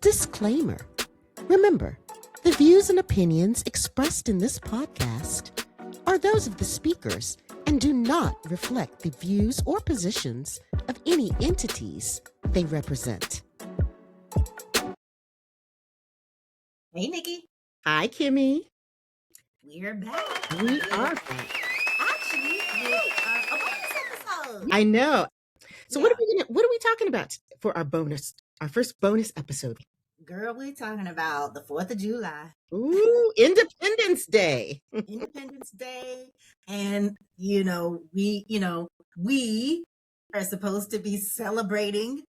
Disclaimer. Remember, the views and opinions expressed in this podcast are those of the speakers and do not reflect the views or positions of any entities they represent. Hey, Nikki. Hi, Kimmie. We're back. We are back. Actually, with a bonus episode. I know. So Yeah. what are we talking about for our first bonus episode? Girl, we're talking about the 4th of July. Ooh, Independence Day. Independence Day. And, we are supposed to be celebrating.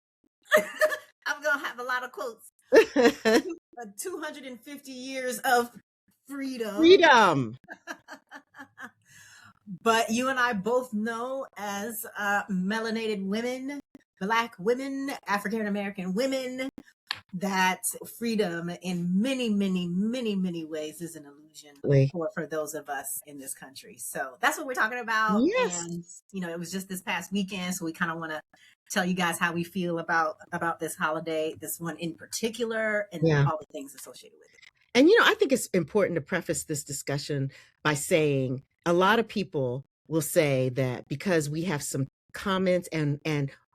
I'm going to have a lot of quotes. 250 years of freedom. Freedom. But you and I both know as melanated women, Black women, African-American women, that freedom in many, many, many, many ways is an illusion for those of us in this country. So that's what we're talking about. Yes. And, it was just this past weekend. So we kind of want to tell you guys how we feel about this holiday, this one in particular, and all the things associated with it. And, I think it's important to preface this discussion by saying a lot of people will say that because we have some comments and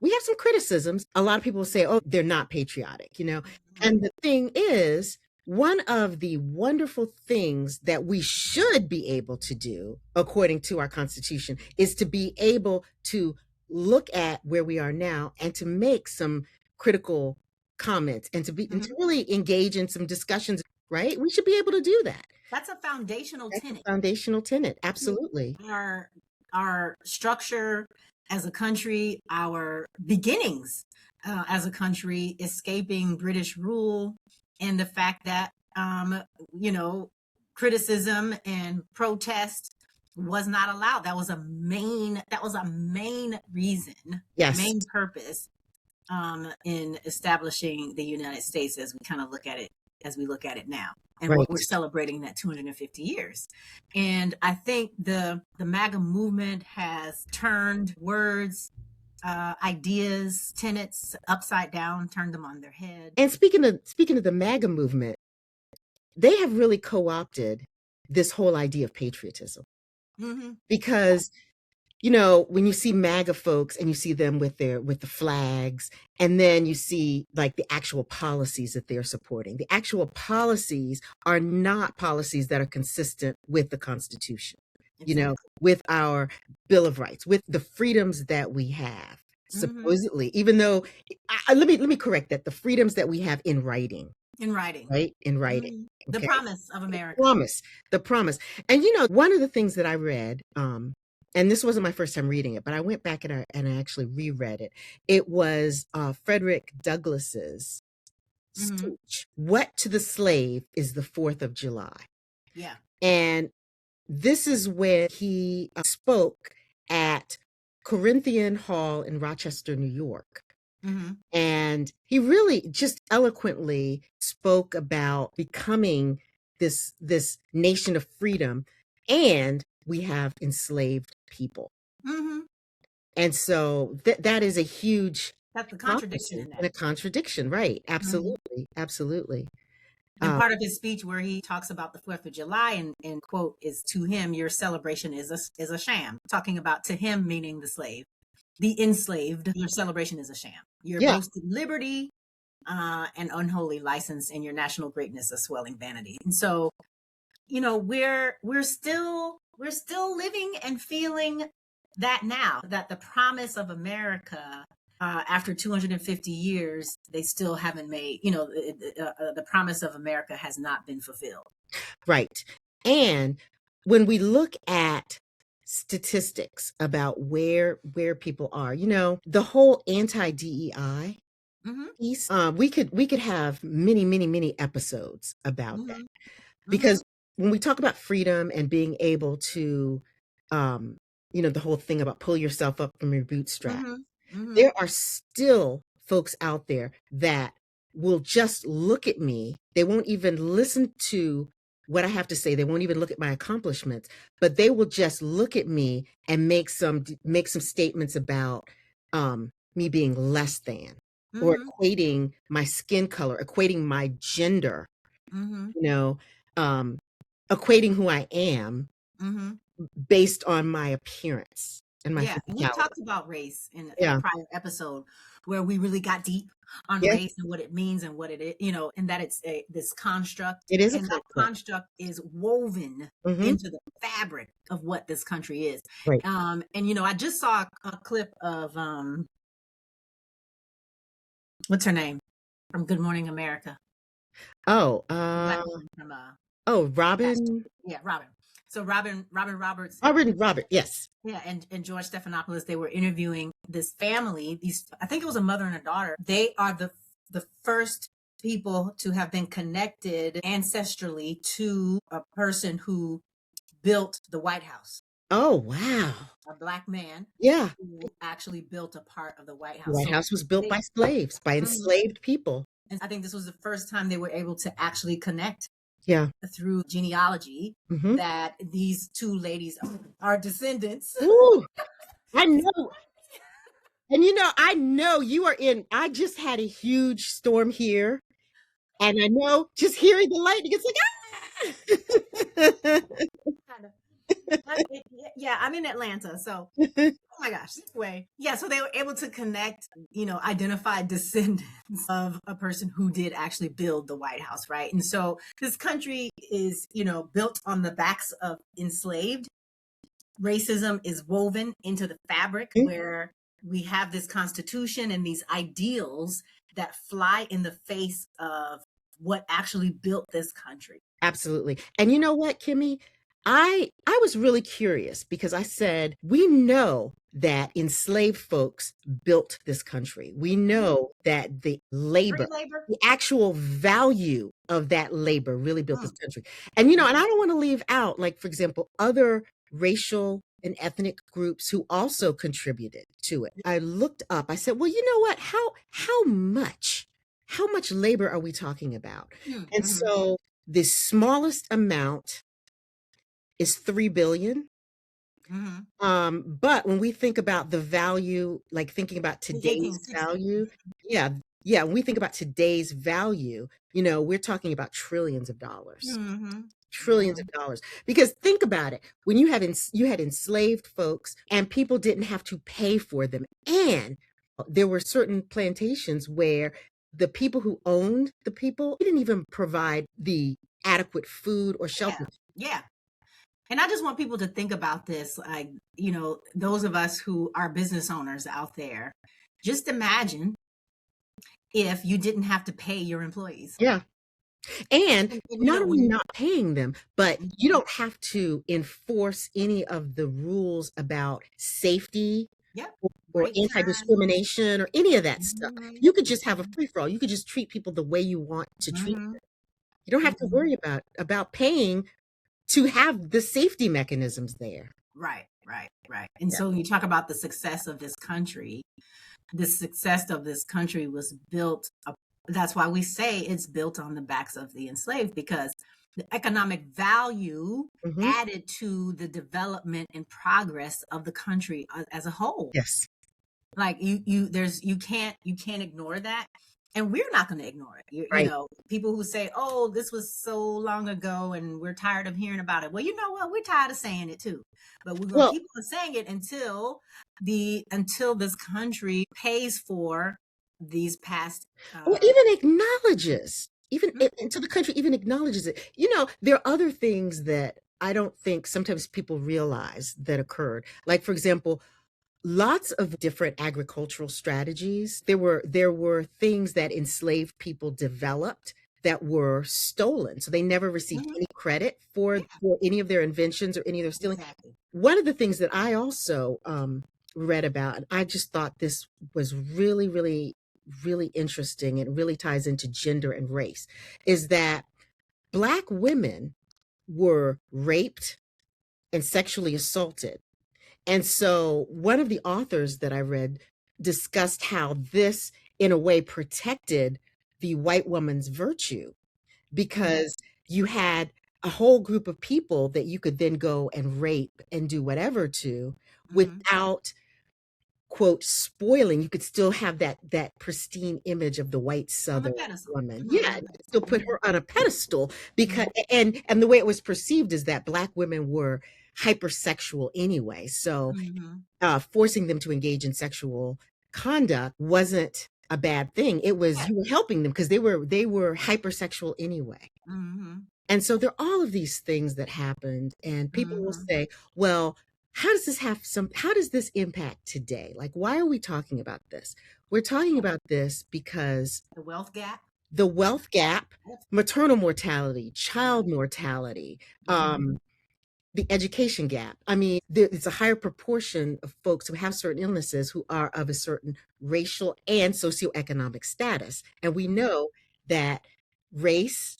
we have some criticisms, a lot of people will say, oh, they're not patriotic, And the thing is, one of the wonderful things that we should be able to do, according to our Constitution, is to be able to look at where we are now and to make some critical comments and to really engage in some discussions, right? We should be able to do that. That's a foundational tenet. Foundational tenet, absolutely. Our structure as a country, our beginnings as a country, escaping British rule, and the fact that criticism and protest was not allowed. That was a main reason, main purpose in establishing the United States as we kind of look at it now. And what we're celebrating that 250 years. And I think the MAGA movement has turned words, ideas, tenets upside down, turned them on their head. And speaking of the MAGA movement, they have really co-opted this whole idea of patriotism. Mm-hmm. Because when you see MAGA folks and you see them with the flags, and then you see like the actual policies that they're supporting, the actual policies are not policies that are consistent with the Constitution, with our Bill of Rights, with the freedoms that we have, supposedly, even though, let me correct that, the freedoms that we have in writing. Right? In writing. Mm-hmm. The promise of America. The promise. And one of the things that I read, and this wasn't my first time reading it, but I went back and I actually reread it. It was Frederick Douglass's speech, "What to the Slave is the 4th of July." Yeah. And this is when he spoke at Corinthian Hall in Rochester, New York. Mm-hmm. And he really just eloquently spoke about becoming this nation of freedom, and we have enslaved people. Mm-hmm. And so that is a huge... That's a contradiction in that. And a contradiction, right. Absolutely. Mm-hmm. Absolutely. And part of his speech where he talks about the 4th of July and quote is, "To him, your celebration is a sham." Talking about to him, meaning the slave, the enslaved, your celebration is a sham. Your boasted liberty and unholy license, and your national greatness a swelling vanity. And so, we're still living and feeling that now, that the promise of America, after 250 years, they still haven't made, the promise of America has not been fulfilled. Right. And when we look at statistics about where people are, the whole anti-DEI piece, we could have many episodes about that. Because when we talk about freedom and being able to, the whole thing about pull yourself up from your bootstraps, there are still folks out there that will just look at me. They won't even listen to what I have to say. They won't even look at my accomplishments, but they will just look at me and make some statements about me being less than. or Mm-hmm. equating my skin color, equating my gender, Mm-hmm. you know, equating who I am Mm-hmm. based on my appearance and my Yeah, and we physicality. talked about race in a Yeah. prior episode where we really got deep on Yes, race and what it means and what it is, and that it's this construct, it is a and that construct. construct is woven Mhm. into the fabric of what this country is. Right. And I just saw a clip of what's her name from Good Morning America, Oh, the black woman from oh, Pastor. Robin Yeah, Robin. So Robin Roberts. Robert, yes. Yeah, and George Stephanopoulos, they were interviewing this family. I think it was a mother and a daughter. They are the first people to have been connected ancestrally to a person who built the White House. Oh, wow. A black man Yeah. who actually built a part of the White The House. White So House was built they, by slaves, by Mhm. enslaved people. And I think this was the first time they were able to actually connect Yeah. through genealogy Mhm. that these two ladies are descendants. Ooh, I know. And I know you are in I just had a huge storm here, and I know just hearing the lightning, it's like, "Ah!" Kind of. Yeah, I'm in Atlanta, so oh my gosh, this way. Yeah, so they were able to connect, identify descendants of a person who did actually build the White House, right? And so this country is, built on the backs of enslaved. Racism is woven into the fabric where we have this constitution and these ideals that fly in the face of what actually built this country. Absolutely. And you know what, Kimmy? I was really curious because I said, we know that enslaved folks built this country. We know that the Free labor, labor. the actual value of that labor really built this country. And and I don't want to leave out, like, for example, other racial and ethnic groups who also contributed to it. I looked up, I said, well, you know what? How much labor are we talking about? And Mm-hmm. so the smallest amount is 3 billion. Mm-hmm. But when we think about the value, like thinking about The today's 1860. value, yeah, yeah, when we think about today's value, we're talking about trillions of dollars. Mm-hmm. Trillions of dollars. Because think about it, when you had enslaved folks and people didn't have to pay for them. And there were certain plantations where the people who owned the people didn't even provide the adequate food or Yeah. shelter. Yeah. And I just want people to think about this, like, those of us who are business owners out there, just imagine if you didn't have to pay your employees. Yeah. And And not only when not paying them, but you Mhm. don't have to enforce any of the rules about safety Yep, or break time. anti-discrimination or any of that stuff. Mhm. You could just have a free for all. You could just treat people the way you want to treat Mhm. them. You don't have to Mhm. worry about paying to have the safety mechanisms there. Right, right, right. And Yeah. so you talk about the success of this country. The success of this country was built up. That's why we say it's built on the backs of the enslaved, because the economic value Mhm. added to the development and progress of the country as a whole. Yes. Like you can't ignore that, and we're not going to ignore it. Right. People who say, oh, this was so long ago and we're tired of hearing about it. Well, you know what, we're tired of saying it too, but we're going to Well, keep on saying it until this country pays for these past or uh even acknowledges, even mm, until the country even acknowledges it. There are other things that I don't think sometimes people realize that occurred. Like, for example, lots of different agricultural strategies. There were things that enslaved people developed that were stolen. So they never received mhm, any credit for yeah, any of their inventions or any of their stealing. exactly. One of the things that I also read about, and I just thought this was really, really, really interesting and really ties into gender and race, is that Black women were raped and sexually assaulted. And so one of the authors that I read discussed how this, in a way, protected the white woman's virtue Mhm, because you had a whole group of people that you could then go and rape and do whatever to mhm, without quote spoiling, you could still have that pristine image of the white On the Southern pedestal. woman. Yeah, Mm-hmm. you could still put Mm-hmm. her on a pedestal because and the way it was perceived is that Black women were hypersexual anyway. So Mm-hmm. forcing them to engage in sexual conduct wasn't a bad thing. It was Yeah. you were helping them because they were hypersexual anyway. Mm-hmm. And so there are all of these things that happened, and people will Mm-hmm. say, well, how does this impact today? Like, why are we talking about this? We're talking about this because The wealth gap. the wealth gap, Yep. maternal mortality, child mortality, Mm-hmm. the education gap. I mean, it's a higher proportion of folks who have certain illnesses who are of a certain racial and socioeconomic status. And we know that race,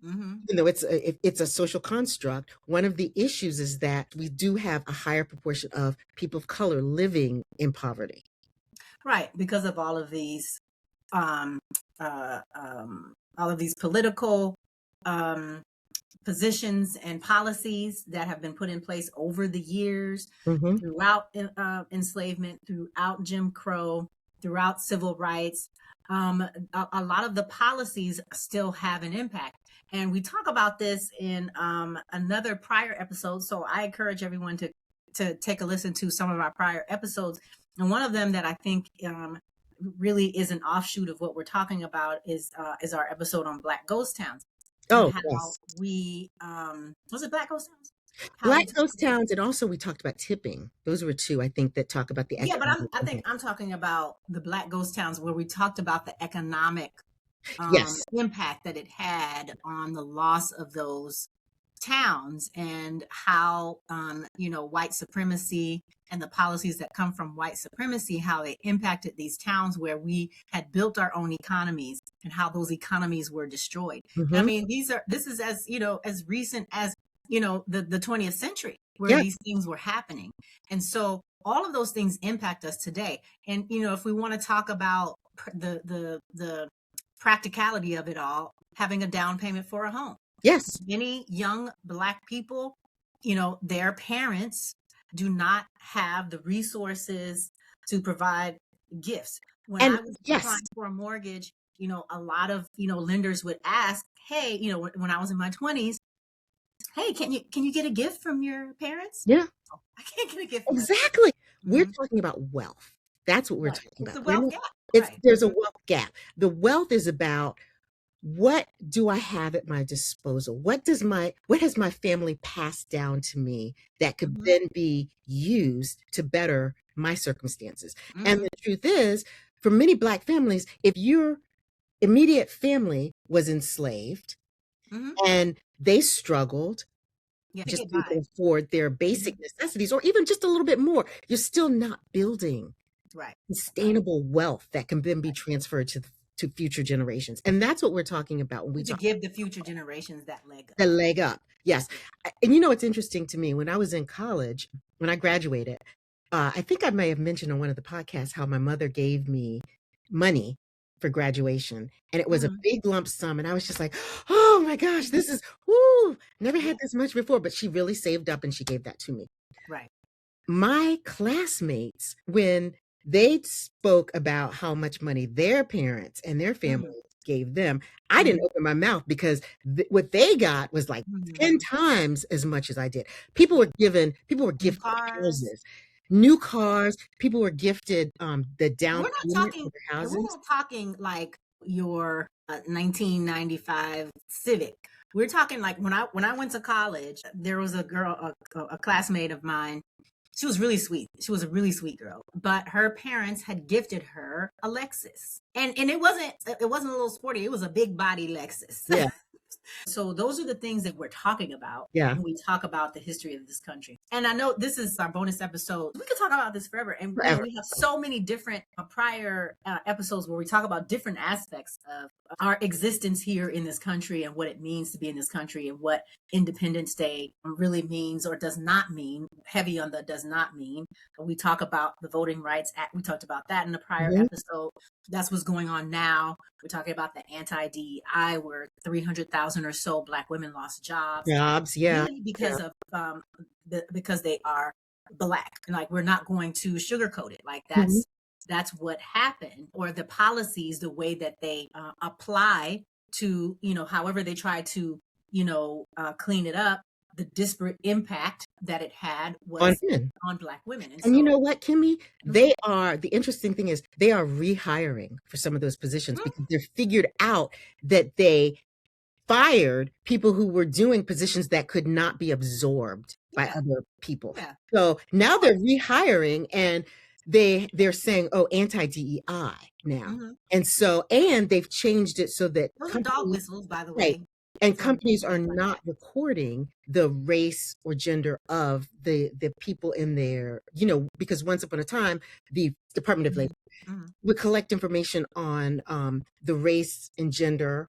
Mm-hmm. even though it's a social construct, one of the issues is that we do have a higher proportion of people of color living in poverty. Right, because of um, all of these political um, positions and policies that have been put in place over the years, Hmm. throughout enslavement, throughout Jim Crow, throughout civil rights. A lot of the policies still have an impact. And we talk about this in another prior episode. So I encourage everyone to take a listen to some of our prior episodes. And one of them that I think really is an offshoot of what we're talking about is our episode on Black ghost towns, and Oh, how yes. we was it Black ghost towns? How we Black talk ghost about, towns, and also we talked about tipping. Those were two, I think, that talk about the yeah, but economic I think impact. I'm talking about the Black ghost towns where we talked about the economic Yes. impact that it had on the loss of those towns, and how white supremacy and the policies that come from white supremacy, how they impacted these towns where we had built our own economies, and how those economies were destroyed. I Hmm. mean, this is as as recent as the 20th century, where Yeah. these things were happening. And so all of those things impact us today. And if we want to talk about the practicality of it all, having a down payment for a home. Yes. Many young Black people, their parents do not have the resources to provide gifts. When And I was yes. applying for a mortgage, a lot of, lenders would ask, hey, when I was in my 20s, hey, can you get a gift from your parents? Yeah. Oh, I can't get a gift from my parents. Exactly. We're Hmm. talking about wealth. That's what we're Right. talking It's about. a We're wealth not, gap. it's Right. there's a Hmm. wealth gap. The wealth is about what do I have at my disposal? What has my family passed down to me that could Hmm. then be used to better my circumstances? And Hmm. the truth is, for many Black families, if your immediate family was enslaved Hmm. and they struggled Yeah, to just get to by. afford their Hmm. basic necessities or even just a little bit more, you're still not building Right. Right. sustainable wealth that can then be transferred to future generations. And that's what we're talking about when we And to talk give the future generations that leg the up. leg up. Yes. Yeah. And it's interesting to me when I was in college, when I graduated, I think I may have mentioned on one of the podcasts how my mother gave me money for graduation, and it was a Hmm. big lump sum. And I was just like, oh my gosh, this is, whoo, never Yeah. had this much before. But she really saved up and she gave that to me. Right. My classmates, when they spoke about how much money their parents and their Hmm. family gave them, I didn't Hmm. open my mouth because what they got was like 10 Hmm. times as much as I did. Yeah. People were New gifted cars. houses, new Yeah. cars, people were gifted the And down we're not payment talking. for their And we're houses. not talking like your 1995 Civic. We're talking like when I went to college, there was a girl, a classmate of mine. She was really sweet. She was a really sweet girl, but her parents had gifted her a Lexus, and it wasn't a little sporty. It was a big body Lexus. Yeah, So those are the things that we're talking about yeah, when we talk about the history of this country. And I know this is our bonus episode. We could talk about this forever. And forever. we have so many different prior episodes where we talk about different aspects of our existence here in this country, and what it means to be in this country, and what Independence Day really means or does not mean. Heavy on the does not mean. We talk about the Voting Rights Act. We talked about that in a prior Mhm. episode. That's what's going on now. We're talking about the anti-DEI, where 300,000 or so Black women lost jobs, Jobs, yeah, really yeah. because of because they are Black. Like, we're not going to sugarcoat it. Like, Mhm. that's what happened. Or the policies, the way that they apply to, however they try to, clean it up, the disparate impact that it had On was men. on Black women. And And you so, know what, Kimmy? mhm, The interesting thing is they are rehiring for some of those positions mhm, because they're figured out that they fired people who were doing positions that could not be absorbed by yeah, other people. yeah, So of now they're course. rehiring and they're saying, oh, anti-DEI now. Hmm. And they've changed it so that Those are dog companies, whistles, by the right, way, and for companies are things like not that. recording the race or gender of the people in their, because once upon a time, the Department of Labor Hmm. Hmm. would collect information on the race and gender,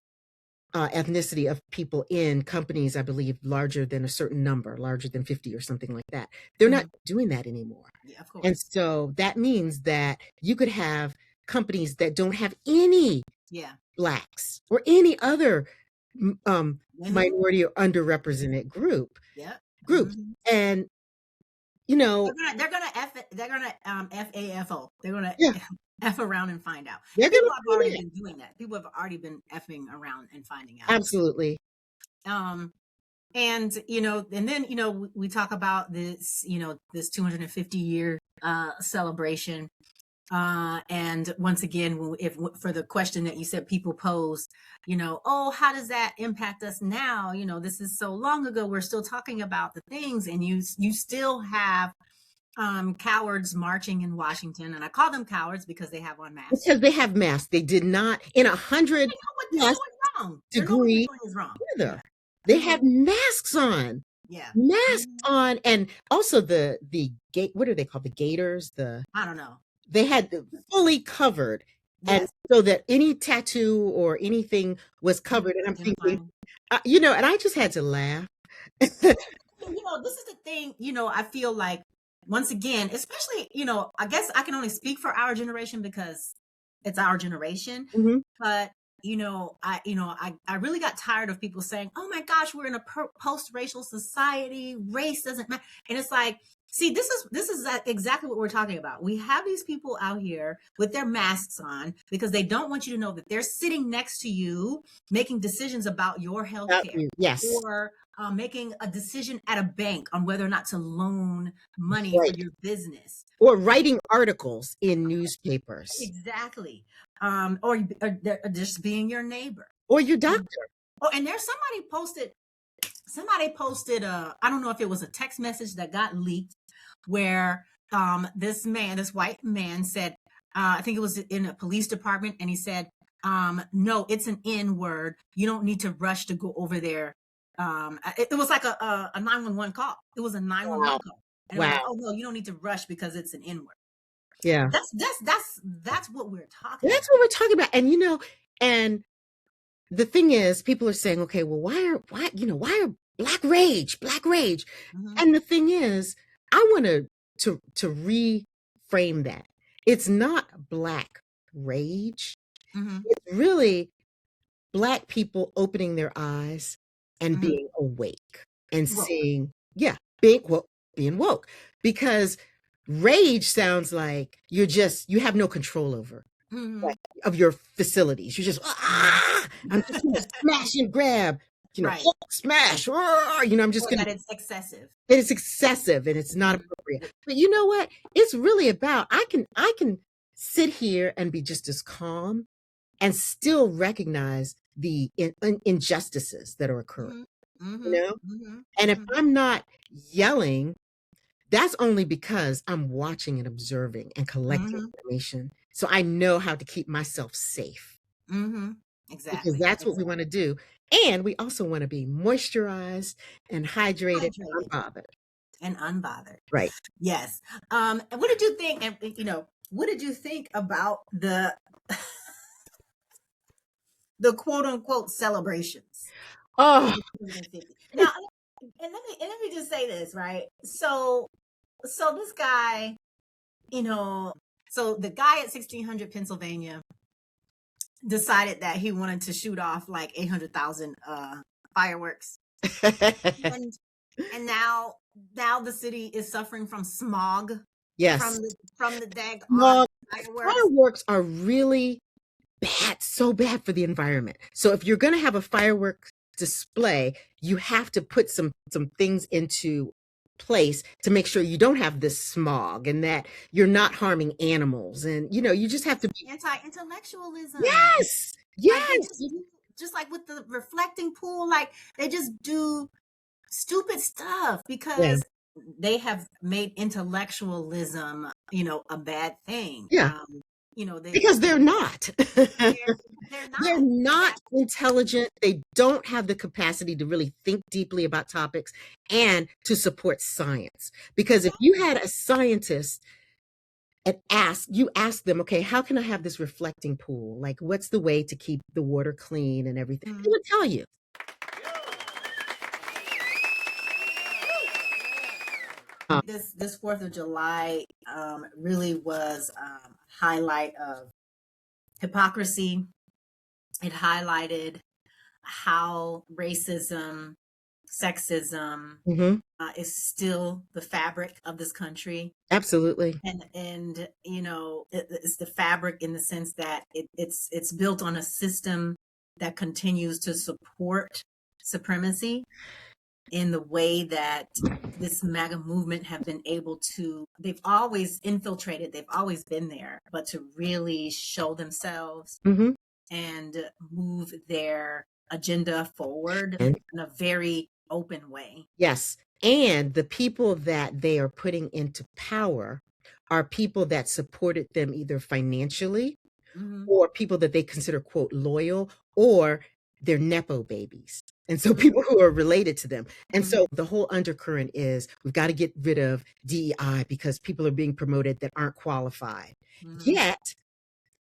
ethnicity of people in companies, I believe, larger than a certain number, larger than 50 or something like that. They're not Hmm. doing that anymore. Yeah, of And course. so that means that you could have companies that don't have any Yeah. blacks or any other Women. minority or Mhm. underrepresented Yep. groups. Hmm. And, you know, They're gonna FAFO. They're gonna yeah, F around and find out. they're And going people to have do already that. been doing that. People have already been effing around and finding out. Absolutely. Um, and and then we talk about this, this 250-year celebration. And once again, if for the question that you said people pose, oh, how does that impact us now? This is so long ago. We're still talking about the things, and you still have cowards marching in Washington, and I call them cowards because they have on masks. Because they have masks. They did not, in 100 They know what they're plus doing wrong. They know what they're degree doing is wrong. weather. Yeah. They Hmm. had masks on. Yeah. Masks Hmm. on, and also the gate. What are they called? The gaiters. I don't know. They had fully covered, and Yes. so that any tattoo or anything was Mhm. covered. And I'm thinking, Identifying. and I just had to laugh. And, this is the thing, I feel like, once again, especially, I guess I can only speak for our generation because it's our generation. Mhm. But, I really got tired of people saying, oh my gosh, we're in a post-racial society. Race doesn't matter. And it's like, see, this is exactly what we're talking about. We have these people out here with their masks on because they don't want you to know that they're sitting next to you making decisions about your health care, Yes, or making a decision at a bank on whether or not to loan money for right. your business. Or writing articles in newspapers, Exactly. Or just being your neighbor. or your Um, doctor. oh, and there's somebody posted I don't know if it was a text message that got leaked, where this white man said, I think it was in a police department, and he said, no, it's an N word. You don't need to rush to go over there. It was like a 911 call. It was a Wow, 911 call. And it was like, wow, oh no, you don't need to rush because it's an N word. yeah. That's what we're talking That's about. what we're talking about. And and the thing is, people are saying, okay, well, why are black rage? Hmm. And the thing is, I want to reframe that. It's not black rage. Hmm. It's really black people opening their eyes and Hmm. being awake and Woke. seeing, yeah, being woke. Because rage sounds like you have no control over, Hmm. like, of your facilities. You just, Hmm. I'm just gonna smash and grab, Right. Hulk smash, I'm just Or gonna, that it's excessive. and it's excessive and it's not Hmm. appropriate. But you know what? It's really about, I can sit here and be just as calm and still recognize the injustices that are occurring, Hmm. you Hmm. know? Hmm. And if Hmm. I'm not yelling, that's only because I'm watching and observing and collecting Hmm. information. So I know how to keep myself safe, Hmm. because Exactly. that's what we Exactly. want to do. And we also want to be moisturized and hydrated and Hydrated unbothered. and unbothered. Right. Yes. And what did you think? And what did you think about the quote unquote celebrations Oh, of the 250? Now, and let me just say this, right? So this guy, you know, so the guy at 1600 Pennsylvania decided that he wanted to shoot off like 800,000 fireworks, and and now now the city is suffering from smog Yes. from the daggone Smog fireworks. Fireworks are really bad, so bad for the environment. So if you're going to have a fireworks display, you have to put some things into place to make sure you don't have this smog and that you're not harming animals. And you just have to be. Anti-intellectualism. Yes. Like they Yes. just like with the reflecting pool, like they just do stupid stuff Yeah. because they have made intellectualism, a bad thing. Yeah. They've Because they're not. they're They're not not exactly. intelligent. They don't have the capacity to really think deeply about topics and to support science. Because if you had a scientist and you ask them, okay, how can I have this reflecting pool? Like, what's the way to keep the water clean and everything? They would tell you. This 4th of July really was a highlight of hypocrisy. It highlighted how racism, sexism Mm-hmm. is still the fabric of this country. Absolutely. And it's the fabric in the sense that it's built on a system that continues to support supremacy in the way that this MAGA movement have been able to. They've always infiltrated, they've always been there, but to really show themselves Mm-hmm. and move their agenda forward And in a very open way. yes. And the people that they are putting into power are people that supported them either financially or people that they consider, quote, loyal, or they're Nepo babies. And so people who are related to them. And so the whole undercurrent is we've got to get rid of DEI because people are being promoted that aren't qualified. Yet,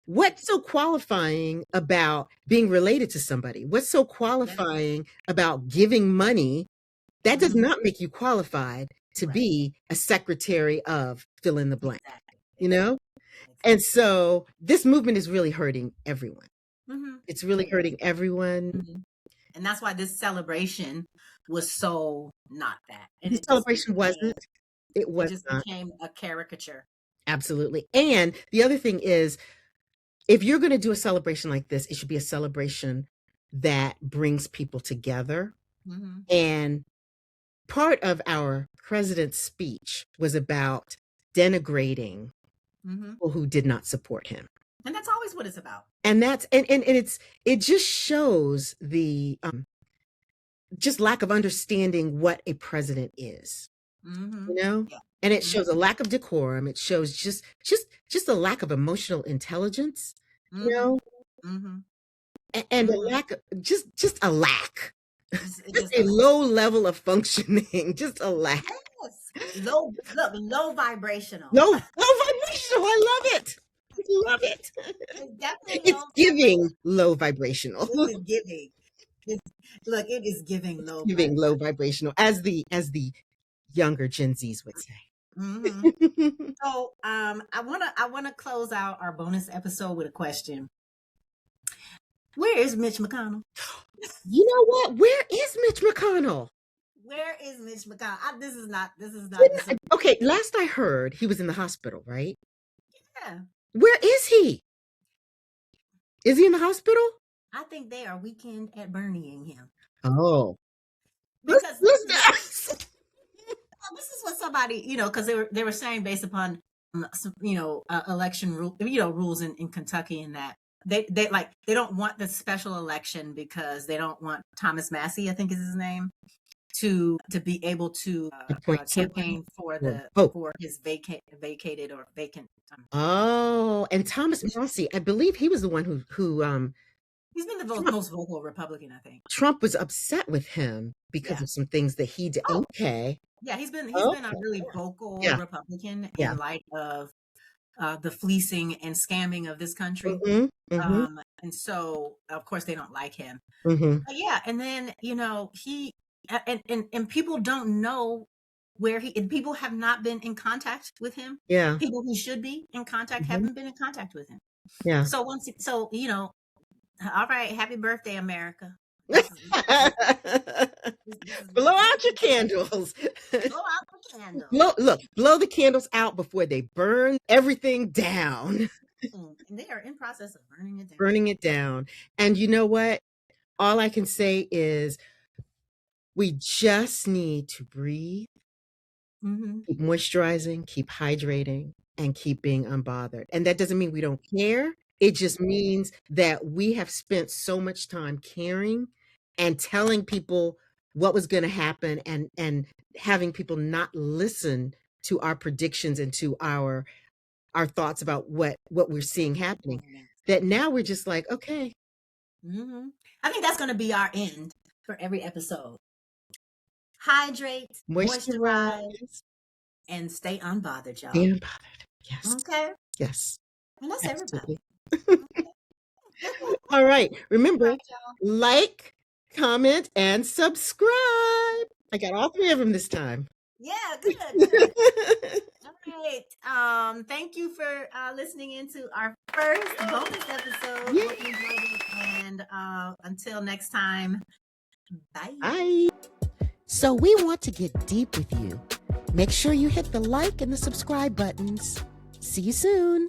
what's so qualifying about being related to somebody? What's so qualifying about giving money? That does not make you qualified to be a secretary of fill in the blank, you know? And so this movement is really hurting everyone. It's really hurting everyone. And that's why this celebration was so not that. And The celebration wasn't. It it was just not. became a caricature. Absolutely. And the other thing is, if you're going to do a celebration like this, it should be a celebration that brings people together. And part of our president's speech was about denigrating people who did not support him. And that's always what it's about. And it just shows the just lack of understanding what a president is. Yeah. And it shows a lack of decorum. It shows just a lack of emotional intelligence, and a lack of just a lack. Just a low level of functioning, just a lack. Yes. Low vibrational. Low vibrational. I love it. I love it. It's definitely It's giving low vibrational. It is giving. Look, it is giving low. Giving low vibrational, as the younger Gen Zs would say. So, I wanna close out our bonus episode with a question. Where is Mitch McConnell? You know what? Where is Mitch McConnell? Where is Mitch McConnell? This is not. Okay, last I heard, he was in the hospital, right? Yeah. Where is he? Is he in the hospital? I think they are weekend at Bernieing him. Oh, because this is what somebody, because they were saying based upon election rules in Kentucky, and that they don't want the special election because they don't want Thomas Massey, I think is his name, to be able to campaign for his vacated or vacant. Oh, and Thomas Massey, I believe he was the one who he's been the most vocal Republican, I think. Trump was upset with him because of some things that he did. Oh. Okay. Yeah, he's been a really vocal Republican in light of the fleecing and scamming of this country. And so, of course, they don't like him. But yeah, and then he and people don't know where people have not been in contact with him. Yeah, people who should be in contact haven't been in contact with him. Yeah. So all right, happy birthday, America. Blow out your candles. Blow out the candles. Blow the candles out before they burn everything down. And they are in process of burning it down. Burning it down. And you know what? All I can say is we just need to breathe, keep moisturizing, keep hydrating, and keep being unbothered. And that doesn't mean we don't care. It just means that we have spent so much time caring and telling people what was going to happen and having people not listen to our predictions and to our thoughts about what we're seeing happening, that now we're just like, okay. I think that's going to be our end for every episode. Hydrate, moisturize, and stay unbothered, y'all. Stay unbothered. Yes. Okay. Yes. And that's Absolutely. everybody. Okay. All right. Remember, like, comment, and subscribe. I got all 3 of them this time. Yeah, good. All right. Thank you for listening into our first bonus episode. Yay. Hope you enjoyed it. And until next time, bye. Bye. So we want to get deep with you. Make sure you hit the like and the subscribe buttons. See you soon.